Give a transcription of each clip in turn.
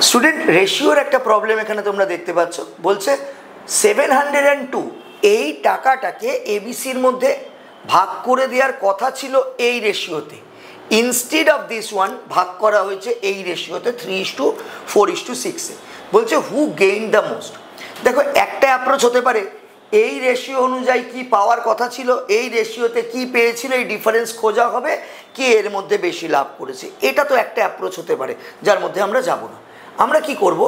Student রেশিওর একটা problem এখানে তোমরা দেখতে পাচ্ছ, বলছে 702 এই টাকাটাকে এবিসির মধ্যে ভাগ করে দেওয়ার কথা ছিল এই রেশিওতে, ইনস্টেড অফ দিস ওয়ান ভাগ করা হয়েছে এই রেশিওতে 3:4:6-এ। বলছে হু গেইন দ্য মোস্ট। দেখো একটা অ্যাপ্রোচ হতে পারে এই রেশিও অনুযায়ী কি পাওয়ার কথা ছিল, এই রেশিওতে কি পেয়েছিল, এই ডিফারেন্স খোঁজা হবে কি এর মধ্যে বেশি লাভ করেছে। এটা তো একটা অ্যাপ্রোচ হতে পারে যার মধ্যে আমরা যাব না। আমরা কি করব,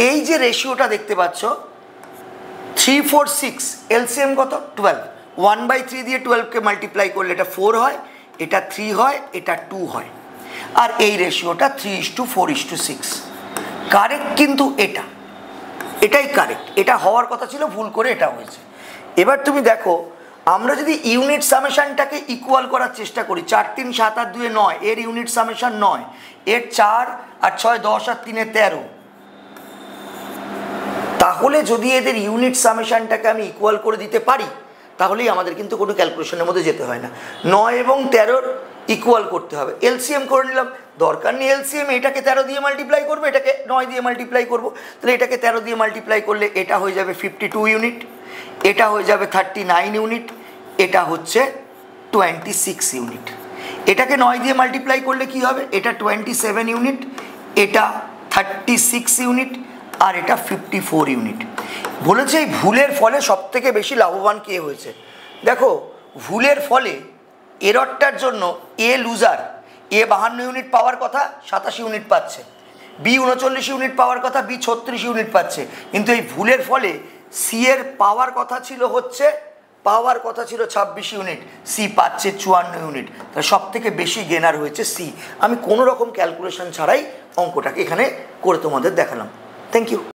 এই যে রেশিওটা দেখতে পাচ্ছ 3:4:6, এলসিএম কত 12, 1/3 দিয়ে 12কে মাল্টিপ্লাই করলে এটা 4 হয়, এটা 3 হয়, এটা 2 হয়, আর এই রেশিওটা 3:4:6। কারেক্ট কিন্তু এটাই কারেক্ট, এটা হওয়ার কথা ছিল, ভুল করে এটা হয়েছে। এবার তুমি দেখো আমরা যদি ইউনিট সামেশনটাকে ইকুয়াল করার চেষ্টা করি, 4 3 7 আর 2 9, এর ইউনিট সামেশন 9, এর 4 আর 6 10 আর 3 13, তাহলে যদি এদের ইউনিট সামেশনটাকে আমি ইকুয়াল করে দিতে পারি তাহলেই আমাদের কিন্তু কোনো ক্যালকুলেশনের মধ্যে যেতে হয় না। 9 এবং 13 ইকুয়াল করতে হবে, এলসিএম করে নিলাম, দরকার নেই এলসিএম, এটাকে 13 দিয়ে মাল্টিপ্লাই করবো, এটাকে 9 দিয়ে মাল্টিপ্লাই করবো, তাহলে এটাকে 13 দিয়ে মাল্টিপ্লাই করলে এটা হয়ে যাবে 52 ইউনিট, এটা হয়ে যাবে 39 ইউনিট, এটা হচ্ছে 26 ইউনিট। এটাকে 9 দিয়ে মাল্টিপ্লাই করলে কি হবে, এটা 27 ইউনিট, এটা 36 ইউনিট, আর এটা 54 ইউনিট। বলেছে এই ভুলের ফলে সব থেকে বেশি লাভবান কে হয়েছে। দেখো ভুলের ফলে এররটার জন্য এ লুজার, এ 52 ইউনিট পাওয়ার কথা 87 ইউনিট পাচ্ছে, বি 39 ইউনিট পাওয়ার কথা বি 36 ইউনিট পাচ্ছে, কিন্তু এই ভুলের ফলে সি এর পাওয়ার কথা ছিল 26 ইউনিট, সি পাচ্ছে 54 ইউনিট। তাহলে সব থেকে বেশি গেনার হয়েছে সি। আমি কোনো রকম ক্যালকুলেশন ছাড়াই অঙ্কটাকে এখানে করে তোমাদের দেখালাম। Thank you.